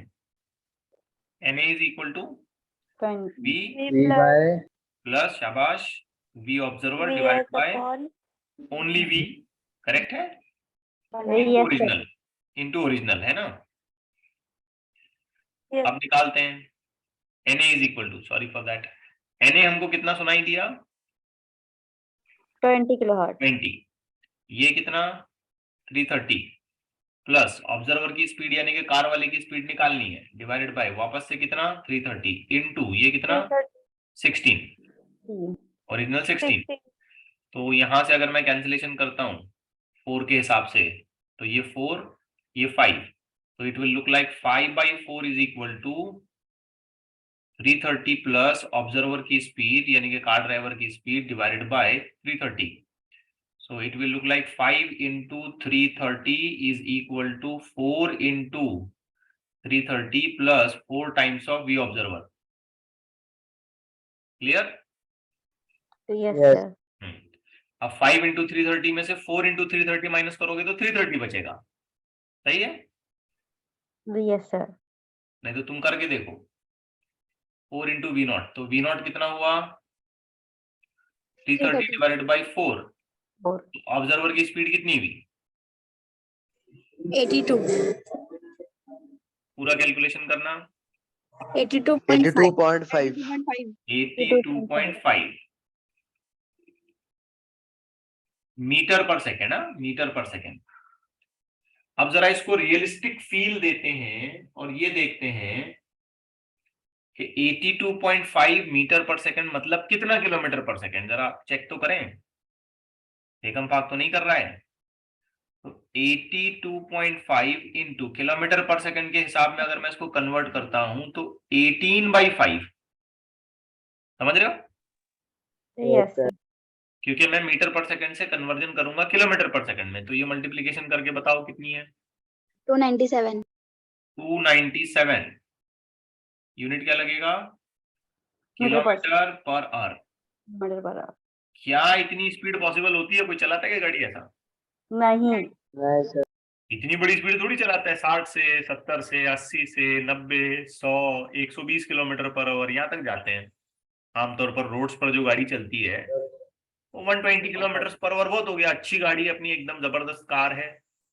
Speaker 1: Na is equal to V
Speaker 3: V plus
Speaker 1: plus, शाबाश, V observer
Speaker 3: Vs
Speaker 1: divide by
Speaker 3: upon
Speaker 1: only V। Correct है?
Speaker 2: Yes,
Speaker 1: ओरिजिनल, इनटू ओरिजिनल, है ना।
Speaker 3: yes,
Speaker 1: अब निकालते हैं। Na is equal to, sorry for that, Na हमको कितना सुनाई दिया?
Speaker 2: 20 किलोहर्ट्ज।
Speaker 1: 20। ये कितना? 330 प्लस ऑब्जर्वर की स्पीड यानी कि कार वाले की स्पीड निकालनी है, डिवाइडेड बाय वापस से कितना? 330 इनटू ये कितना? 16, ओरिजिनल 16।
Speaker 3: 60.
Speaker 1: तो यहां से अगर मैं कैंसिलेशन करता हूं 4 के हिसाब से, तो ये 4, ये 5, तो it will look like 5/4 is equal to 330 plus observer की स्पीड यानी कि कार ड्राइवर की speed divided by 330। So it will look like 5 into 330 is equal to 4 into 330 plus 4 times of V observer. Clear?
Speaker 2: Yes,
Speaker 5: Yes.
Speaker 2: sir.
Speaker 1: अब 5 into 330 में से 4 into 330 माइनस करोगे तो 330 बचेगा। सही है?
Speaker 2: Yes, sir.
Speaker 1: नहीं तो तुम करके देखो। 4 into V0, तो V0 कितना हुआ? 330 डिवाइडेड बाई 4।
Speaker 2: 4.
Speaker 1: ऑब्जर्वर की स्पीड कितनी हुई?
Speaker 6: 82.
Speaker 1: पूरा कैलकुलेशन करना।
Speaker 6: 82.5.
Speaker 1: 82.5 मीटर पर सेकेंड। मीटर पर सेकेंड। अब जरा इसको रियलिस्टिक फील देते हैं और ये देखते हैं कि 82.5 मीटर पर सेकेंड मतलब कितना किलोमीटर पर सेकेंड? जरा चेक तो करें, एकम फाक तो नहीं कर रहा है। तो 82.5 इंटू किलोमीटर पर सेकेंड के हिसाब में अगर मैं इसको कन्वर्ट करता हूं तो 18/5, समझ रहे हो?
Speaker 2: Yes, sir.
Speaker 1: क्योंकि मैं मीटर पर सेकंड से कन्वर्जन करूंगा किलोमीटर पर सेकंड में, तो ये मल्टीप्लिकेशन करके बताओ कितनी है?
Speaker 6: 297.
Speaker 1: 297 यूनिट क्या लगेगा?
Speaker 2: मीटर पर
Speaker 1: kilometre per hour.
Speaker 2: Metre per hour.
Speaker 1: क्या इतनी स्पीड पॉसिबल होती है? कोई चलाता है क्या गाड़ी ऐसा?
Speaker 2: नहीं।
Speaker 5: नहीं सर।
Speaker 1: इतनी बड़ी स्पीड थोड़ी चलाता है, 60 से 70 से 80 से 90 100 120 किलोमीटर पर आवर यहाँ तक जाते हैं। आमतौर पर रोड्स पर जो गाड़ी चलती है वो 120 किलोमीटर पर आवर बहुत हो गया। अच्छी गाड़ी अपनी एकदम जबरदस्त कार है,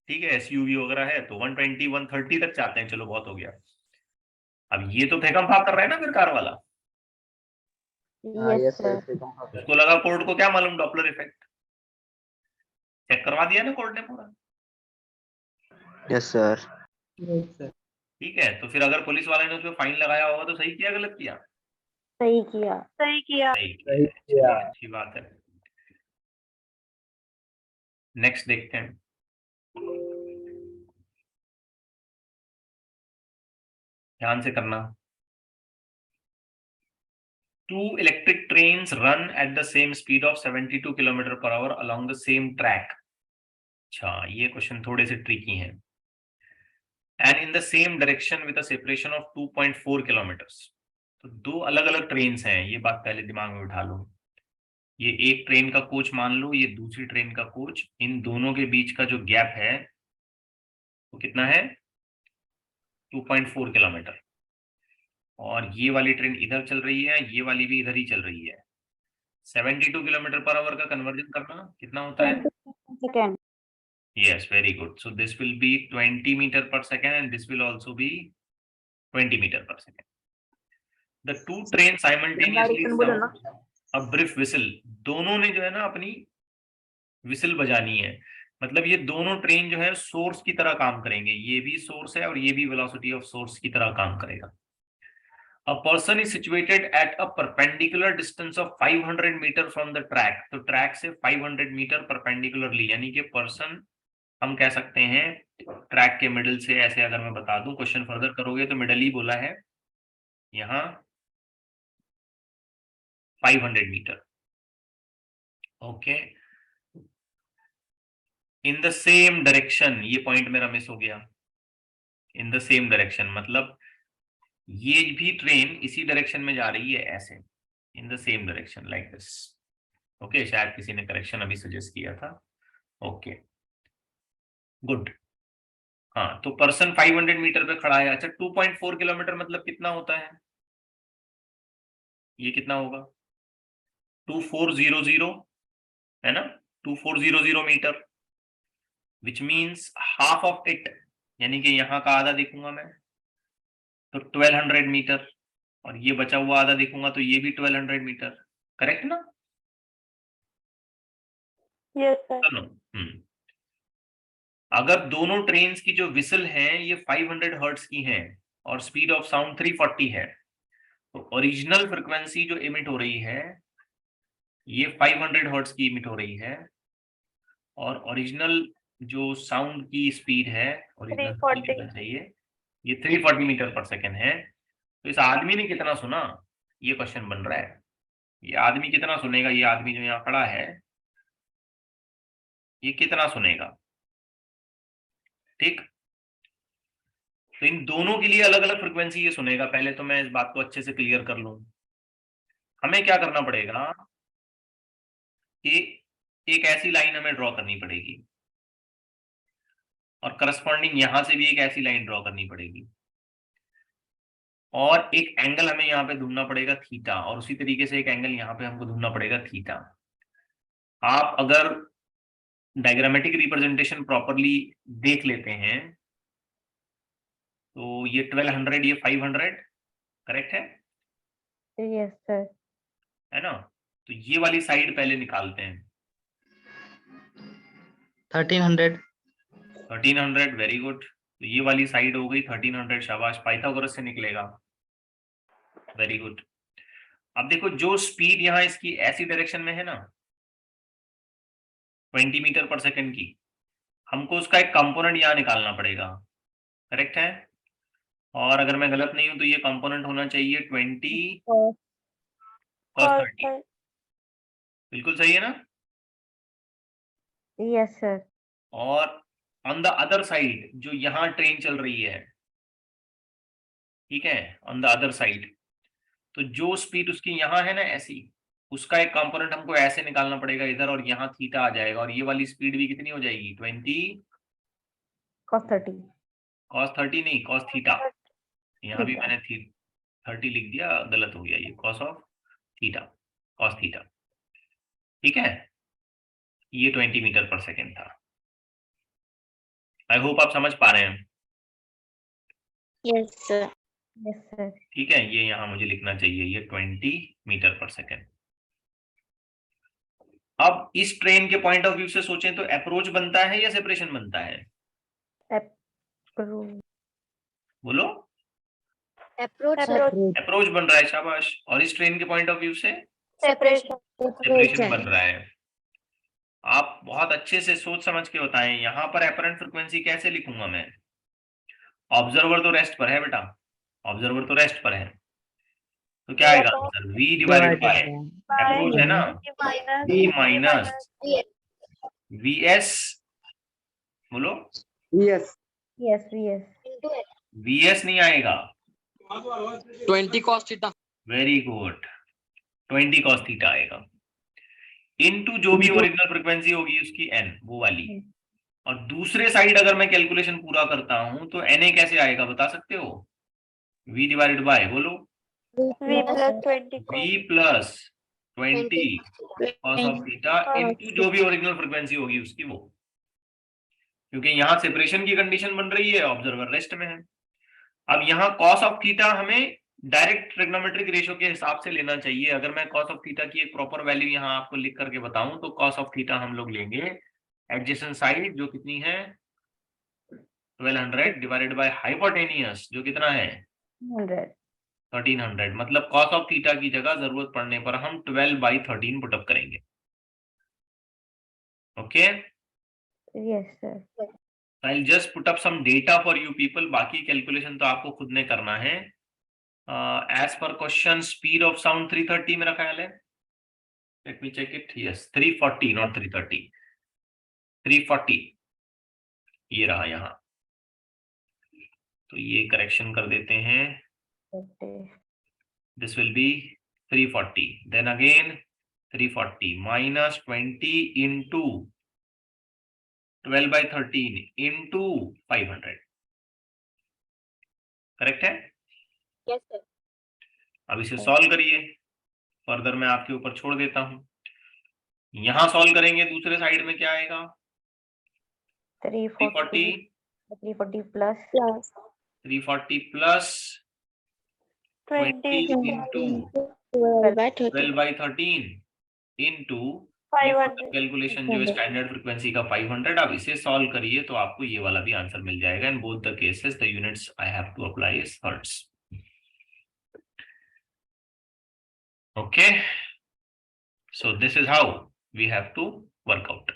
Speaker 1: ठीक है, एसयूवी वगैरह है तो 120 130 तक जाते हैं, चलो बहुत हो गया। अब ये तो फेंकम फाक कर रहा है ना फिर कार वाला।
Speaker 2: Yes, sir.
Speaker 1: उसको लगा कोर्ट को क्या मालूम डॉपलर इफेक्ट, चेक करवा दिया ना कोर्ट ने पूरा।
Speaker 5: Yes sir.
Speaker 1: ठीक है, तो फिर अगर पुलिस वाले ने उसमें फाइन लगाया होगा तो सही किया गलत किया?
Speaker 3: सही किया।
Speaker 1: सही किया, अच्छी बात है। नेक्स्ट देखते हैं। ध्यान से करना। 2 electric trains run at the same speed of 72 km per hour along the same track. अच्छा, ये क्वेश्चन थोड़े से ट्रिकी हैं। And in the same direction with a separation of 2.4 kilometers. तो दो अलग अलग ट्रेन्स हैं, ये बात पहले दिमाग में बिठा लो। ये एक ट्रेन का कोच मान लो, ये दूसरी ट्रेन का कोच, इन दोनों के बीच का जो गैप है वो कितना है? 2.4 किलोमीटर। और ये वाली ट्रेन इधर चल रही है, ये वाली भी इधर ही चल रही है। 72 किलोमीटर पर आवर का कन्वर्जन करना कितना होता है?
Speaker 2: Second.
Speaker 1: Yes, very good. So this will be 20 meter per second and this will also be 20 meter per second. The two trains simultaneously sound a brief whistle. दोनों ने जो है ना अपनी विसिल बजानी है, मतलब ये दोनों ट्रेन जो है सोर्स की तरह काम करेंगे। ये भी सोर्स है और ये भी वेलोसिटी ऑफ सोर्स की तरह काम करेगा। A person is situated at a perpendicular distance of 500 meter from the track. तो ट्रैक से 500 मीटर परपेंडिकुलरली, यानी कि पर्सन हम कह सकते हैं ट्रैक के मिडिल से। ऐसे अगर मैं बता दूं, क्वेश्चन फर्दर करोगे तो मिडिल ही बोला है, यहाँ 500 metre. Okay, in the same direction, ये पॉइंट मेरा मिस हो गया। इन द सेम डायरेक्शन मतलब ये भी ट्रेन इसी डायरेक्शन में जा रही है, ऐसे इन the same direction like this. Okay, शायद किसी ने करेक्शन अभी सजेस्ट किया था। Okay, good. हाँ, तो पर्सन 500 मीटर पे खड़ा है। अच्छा, 2.4 किलोमीटर मतलब कितना होता है? ये कितना होगा? 2400 है ना, 2400 metre, which means half of it, यानी कि यहाँ का आधा देखूंगा मैं तो 1200 मीटर, और ये बचा हुआ आधा देखूंगा तो ये भी 1200 मीटर। करेक्ट ना?
Speaker 3: Yes sir.
Speaker 1: चलो, अगर दोनों ट्रेन्स की जो विसल हैं ये 500 हर्ट्ज की हैं और स्पीड ऑफ साउंड 340 है, तो ओरिजिनल फ्रिक्वेंसी जो इमिट हो रही है ये 500 हर्ट्ज की इमिट हो रही है, और ओरिजिनल जो साउंड की स्पीड है, ओरिजिनल
Speaker 3: 340
Speaker 1: चाहिए, ये 340 मीटर पर सेकेंड है। तो इस आदमी ने कितना सुना, ये क्वेश्चन बन रहा है। ये आदमी कितना सुनेगा? ये आदमी जो यहाँ खड़ा है ये कितना सुनेगा? ठीक, तो इन दोनों के लिए अलग अलग फ्रिक्वेंसी ये सुनेगा। पहले तो मैं इस बात को अच्छे से क्लियर कर लूं। हमें क्या करना पड़ेगा कि एक ऐसी लाइन हमें ड्रॉ करनी पड़ेगी और करस्पॉन्डिंग यहां से भी एक ऐसी लाइन ड्रॉ करनी पड़ेगी, और एक एंगल हमें यहाँ पे ढूंढना पड़ेगा थीटा, और उसी तरीके से एक एंगल यहाँ पे हमको ढूंढना पड़ेगा थीटा। आप अगर डायग्रामेटिक रिप्रेजेंटेशन प्रॉपरली देख लेते हैं तो ये 1200, ये 500, करेक्ट है?
Speaker 2: Yes, sir.
Speaker 1: है ना? तो ये वाली साइड पहले निकालते हैं। 1300, वेरी गुड। तो ये वाली साइड हो गई 1300, शाबाश, पाइथागोरस से निकलेगा, वेरी गुड। अब देखो, जो स्पीड यहाँ इसकी ऐसी डायरेक्शन में है ना 20 मीटर पर सेकंड की, हमको उसका एक कंपोनेंट यहाँ निकालना पड़ेगा, करेक्ट है? और अगर मैं गलत नहीं हूं तो ये कंपोनेंट होना चाहिए 20 cos 30। बिल्कुल सही है ना?
Speaker 2: Yes, sir.
Speaker 1: और ऑन द अदर साइड जो यहाँ ट्रेन चल रही है, ठीक है, ऑन द अदर साइड, तो जो स्पीड उसकी यहाँ है ना ऐसी, उसका एक कंपोनेंट हमको ऐसे निकालना पड़ेगा इधर, और यहाँ थीटा आ जाएगा, और ये वाली स्पीड भी कितनी हो जाएगी? 20
Speaker 2: cos 30.
Speaker 1: cos 30 नहीं, cos थीटा। यहाँ भी
Speaker 2: थीटा।
Speaker 1: मैंने 30 लिख दिया, गलत हो गया, ये cos of theta, cos theta. ठीक है, ये 20 मीटर पर सेकेंड था। आई होप आप समझ पा रहे हैं।
Speaker 3: Yes, sir.
Speaker 2: Yes, sir.
Speaker 1: ठीक है, ये यहाँ मुझे लिखना चाहिए, ये 20 मीटर पर सेकेंड। अब इस ट्रेन के पॉइंट ऑफ व्यू से सोचें तो अप्रोच बनता है या सेपरेशन बनता है?
Speaker 2: Approve.
Speaker 1: बोलो।
Speaker 6: Approach.
Speaker 1: अप्रोच बन रहा है, शाबाश। और इस ट्रेन के पॉइंट ऑफ व्यू से
Speaker 6: Separation.
Speaker 1: सेपरेशन बन रहा है। आप बहुत अच्छे से सोच समझ के बताएं, यहाँ पर एपरेंट फ्रीक्वेंसी कैसे लिखूंगा मैं? ऑब्जर्वर तो रेस्ट पर है बेटा, ऑब्जर्वर तो रेस्ट पर है, तो क्या आएगा answer? v divided bye approach है ना, v माइनस vs। बोलो।
Speaker 5: Yes.
Speaker 2: Yes, yes.
Speaker 1: vs नहीं आएगा,
Speaker 4: 20 cos theta.
Speaker 1: Very good, 20 cos theta आएगा, इनटू जो भी ओरिजिनल फ्रीक्वेंसी होगी उसकी n, वो वाली। और दूसरे साइड अगर मैं कैलकुलेशन पूरा करता हूं तो na कैसे आएगा बता सकते हो? v डिवाइडेड बाय, बोलो,
Speaker 3: V plus 20
Speaker 1: v plus 20 cos of theta into जो भी ओरिजिनल फ्रीक्वेंसी होगी उसकी वो, क्योंकि यहाँ सेपरेशन की कंडीशन बन रही है, ऑब्जर्वर रेस्ट में है। अब यहाँ cos ऑफ थीटा हमें डायरेक्ट ट्रिग्नोमेट्रिक रेशियो के हिसाब से लेना चाहिए। अगर मैं cos ऑफ थीटा की एक प्रॉपर वैल्यू यहाँ आपको लिख करके बताऊं तो cos ऑफ थीटा हम लोग लेंगे एडजेसेंट साइड जो कितनी है 1200 डिवाइडेड बाय हाइपोटेनियस जो कितना है
Speaker 2: 100.
Speaker 1: 1300, मतलब cos ऑफ थीटा की जगह जरूरत पड़ने पर हम 12/13 पुटअप करेंगे। Okay,
Speaker 2: Yes, sir.
Speaker 1: I'll just put up some data for you people, बाकी कैलकुलेशन तो आपको खुद ने करना है। As per question, speed of sound 330 मेरा ख्याल है, let me check it, yes 340 not 330, 340 ये रहा यहाँ, तो ये करेक्शन कर देते हैं,
Speaker 2: Okay.
Speaker 1: this will be 340, then again 340 minus 20 into 12/13 into 500, correct है?
Speaker 6: Yes, sir.
Speaker 1: अब इसे सॉल्व करिए, फर्दर मैं आपके ऊपर छोड़ देता हूं। यहां सॉल्व करेंगे, दूसरे साइड में क्या आएगा?
Speaker 2: 340. 340 plus.
Speaker 1: 340 plus 20 into 12/13 into
Speaker 3: 500.
Speaker 1: Calculation जो स्टैंडर्ड फ्रीक्वेंसी का 500। अब इसे सॉल्व करिए तो आपको ये वाला भी आंसर मिल जाएगा। In both the cases the units I have to apply is hertz. Okay, so this is how we have to work out.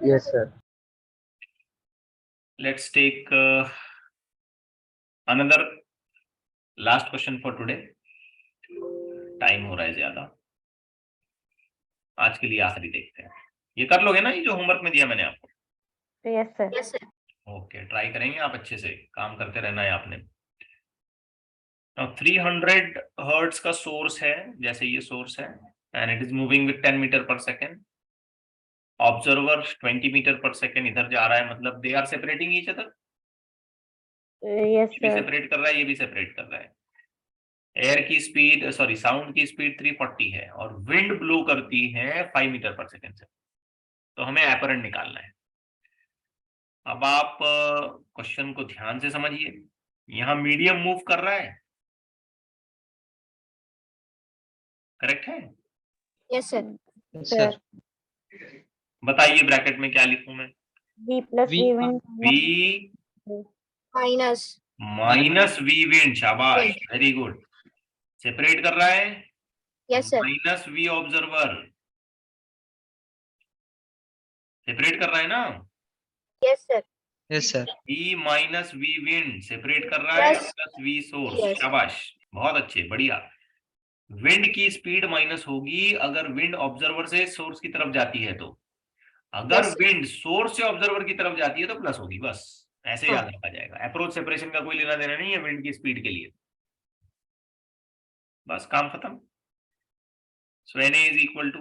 Speaker 5: Yes, sir.
Speaker 1: Let's take another last question for today. Time हो रहा है ज्यादा, आज के लिए आखिरी देखते हैं। ये कर लोगे ना, ये जो होमवर्क में दिया मैंने आपको?
Speaker 2: Yes, sir.
Speaker 6: Yes, sir.
Speaker 1: Okay, try करेंगे, आप अच्छे से काम करते रहना है आपने। 300 हर्ट्ज का सोर्स है, जैसे ये सोर्स है, and it is moving with 10 metre पर सेकेंड। ऑब्जर्वर 20 मीटर पर सेकेंड इधर जा रहा है, मतलब they are separating each other.
Speaker 2: Yes,
Speaker 1: ये भी
Speaker 2: sir.
Speaker 1: सेपरेट कर रहा है, ये भी सेपरेट कर रहा है। एयर की स्पीड, सॉरी साउंड की स्पीड 340 है और विंड ब्लो करती है 5 मीटर पर सेकेंड से, तो हमें एपरेंट निकालना है। अब आप क्वेश्चन को ध्यान से समझिए, यहाँ मीडियम मूव कर रहा है, करेक्ट है?
Speaker 6: Yes, sir.
Speaker 4: Yes, sir.
Speaker 1: बताइए ब्रैकेट में क्या लिखूं मैं?
Speaker 2: V plus
Speaker 4: V
Speaker 2: V wind.
Speaker 1: V
Speaker 6: Minus.
Speaker 1: Minus V wind, शाबाश, वेरी गुड। सेपरेट कर रहा है,
Speaker 6: Yes, sir.
Speaker 1: Minus V observer, separate कर रहा है ना?
Speaker 6: Yes, sir.
Speaker 4: Yes, sir.
Speaker 1: V minus V wind separate कर रहा है,
Speaker 6: Yes.
Speaker 1: Plus V source,
Speaker 6: Yes.
Speaker 1: शाबाश, बहुत अच्छे, बढ़िया। विंड की स्पीड माइनस होगी अगर विंड ऑब्जर्वर से सोर्स की तरफ जाती है, तो अगर
Speaker 6: Yes.
Speaker 1: विंड सोर्स से ऑब्जर्वर की तरफ जाती है तो प्लस होगी, बस ऐसे
Speaker 6: हाँ।
Speaker 1: याद रखा जाएगा। अप्रोच सेपरेशन का कोई लेना देना नहीं है विंड की स्पीड के लिए, बस काम खत्म। So Na is equal to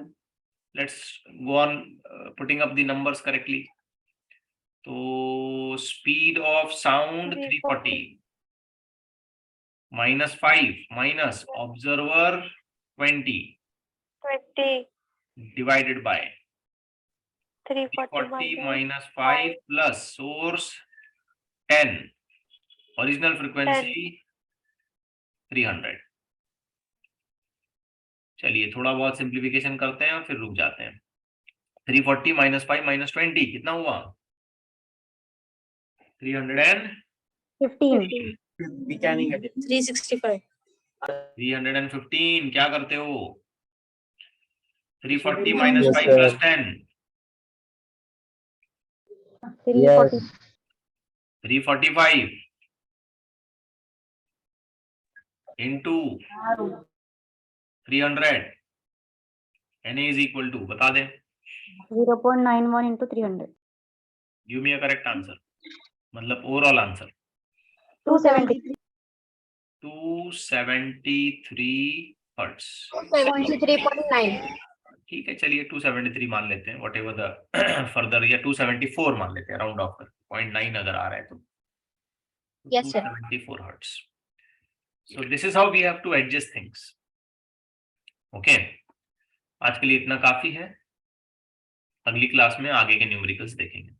Speaker 1: let's go on putting up the numbers correctly. So speed of sound 340 minus 5 minus observer 20 divided by 340 minus 5 plus source 10, original frequency 300. चलिए थोड़ा बहुत सिंप्लीफिकेशन करते हैं और फिर रुक जाते हैं. 340 minus 5 minus 20 कितना हुआ?
Speaker 2: 15.
Speaker 6: 365.
Speaker 1: 315. क्या करते हो? 340 minus 5 plus 10.
Speaker 2: 340.
Speaker 1: 345 into 300. NA is equal to, बता दें.
Speaker 2: 0.91 into 300.
Speaker 1: Give me a correct answer. मतलब ओवरऑल आंसर
Speaker 2: 273.
Speaker 1: 273 हर्ट्ज.
Speaker 6: 73.9.
Speaker 1: ठीक है, चलिए 273 मान लेते हैं, वट एवर द फर्दर, या 274 मान लेते हैं, राउंड ऑफ कर. 0.9 अगर आ रहा है तो
Speaker 6: Yes, sir.
Speaker 1: 274 hertz. So this is how we have to adjust things. Okay, आज के लिए इतना काफी है. अगली क्लास में आगे के न्यूमेरिकल्स देखेंगे.